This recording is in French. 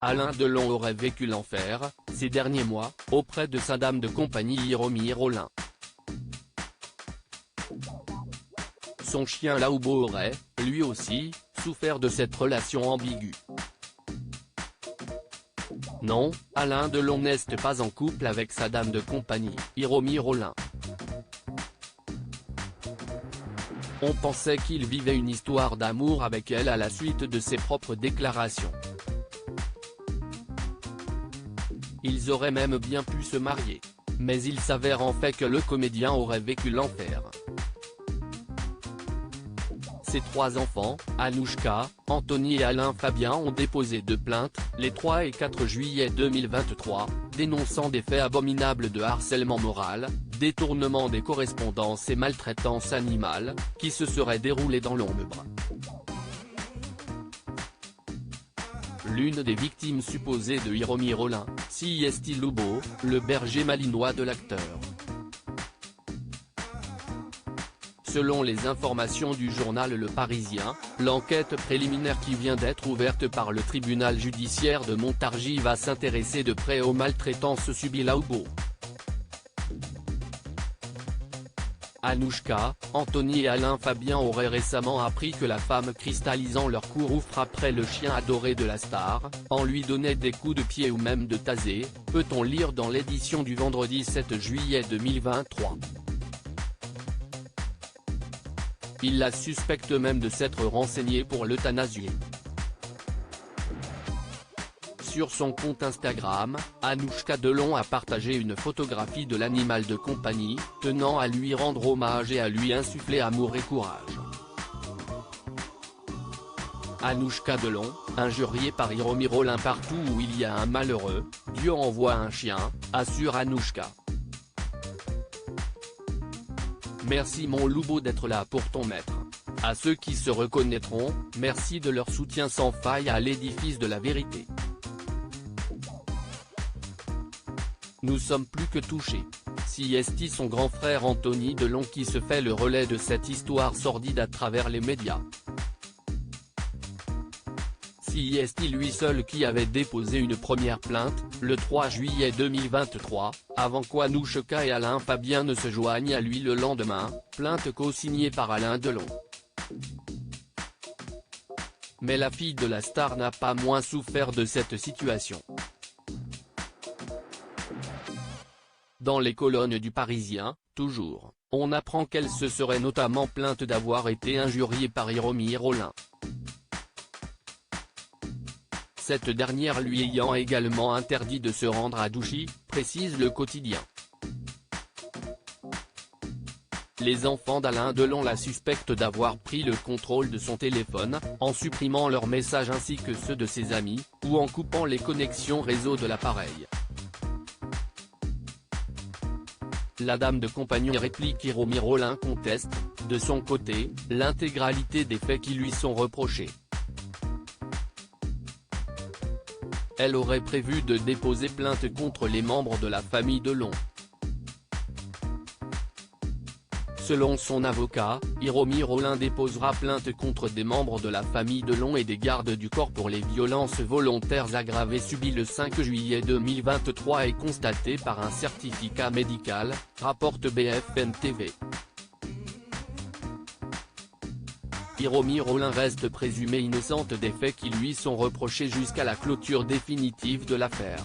Alain Delon aurait vécu l'enfer, ces derniers mois, auprès de sa dame de compagnie Hiromi Rollin. Son chien Laoubo aurait, lui aussi, souffert de cette relation ambiguë. Non, Alain Delon n'est pas en couple avec sa dame de compagnie, Hiromi Rollin. On pensait qu'il vivait une histoire d'amour avec elle à la suite de ses propres déclarations. Ils auraient même bien pu se marier. Mais il s'avère en fait que le comédien aurait vécu l'enfer. Ses 3 enfants, Anouchka, Anthony et Alain Fabien ont déposé 2 plaintes, les 3 et 4 juillet 2023, dénonçant des faits abominables de harcèlement moral, détournement des correspondances et maltraitance animale, qui se seraient déroulés dans l'ombre. L'une des victimes supposées de Hiromi Rollin, Cisty Loubo, le berger malinois de l'acteur. Selon les informations du journal Le Parisien, l'enquête préliminaire qui vient d'être ouverte par le tribunal judiciaire de Montargis va s'intéresser de près aux maltraitances subies Laoubo. Anouchka, Anthony et Alain Fabien auraient récemment appris que la femme cristallisant leur courroux frapperait le chien adoré de la star, en lui donnait des coups de pied ou même de taser, peut-on lire dans l'édition du vendredi 7 juillet 2023. Il la suspecte même de s'être renseignée pour l'euthanasier. Sur son compte Instagram, Anouchka Delon a partagé une photographie de l'animal de compagnie, tenant à lui rendre hommage et à lui insuffler amour et courage. Anouchka Delon, injuriée par Hiromi Rollin partout où il y a un malheureux, Dieu envoie un chien, assure Anouchka. Merci mon loubo d'être là pour ton maître. À ceux qui se reconnaîtront, merci de leur soutien sans faille à l'édifice de la vérité. Nous sommes plus que touchés. Cisty son grand frère Anthony Delon qui se fait le relais de cette histoire sordide à travers les médias. Cisty lui seul qui avait déposé une première plainte, le 3 juillet 2023, avant qu'Anouchka et Alain Fabien ne se joignent à lui le lendemain, plainte co-signée par Alain Delon. Mais la fille de la star n'a pas moins souffert de cette situation. Dans les colonnes du Parisien, toujours, on apprend qu'elle se serait notamment plainte d'avoir été injuriée par Hiromi Rollin. Cette dernière lui ayant également interdit de se rendre à Douchy, précise le quotidien. Les enfants d'Alain Delon la suspectent d'avoir pris le contrôle de son téléphone, en supprimant leurs messages ainsi que ceux de ses amis, ou en coupant les connexions réseau de l'appareil. La dame de compagnie réplique Hiromi Rollin conteste, de son côté, l'intégralité des faits qui lui sont reprochés. Elle aurait prévu de déposer plainte contre les membres de la famille Delon. Selon son avocat, Hiromi Rollin déposera plainte contre des membres de la famille Delon et des gardes du corps pour les violences volontaires aggravées subies le 5 juillet 2023 et constatées par un certificat médical, rapporte BFM TV. Hiromi Rollin reste présumée innocente des faits qui lui sont reprochés jusqu'à la clôture définitive de l'affaire.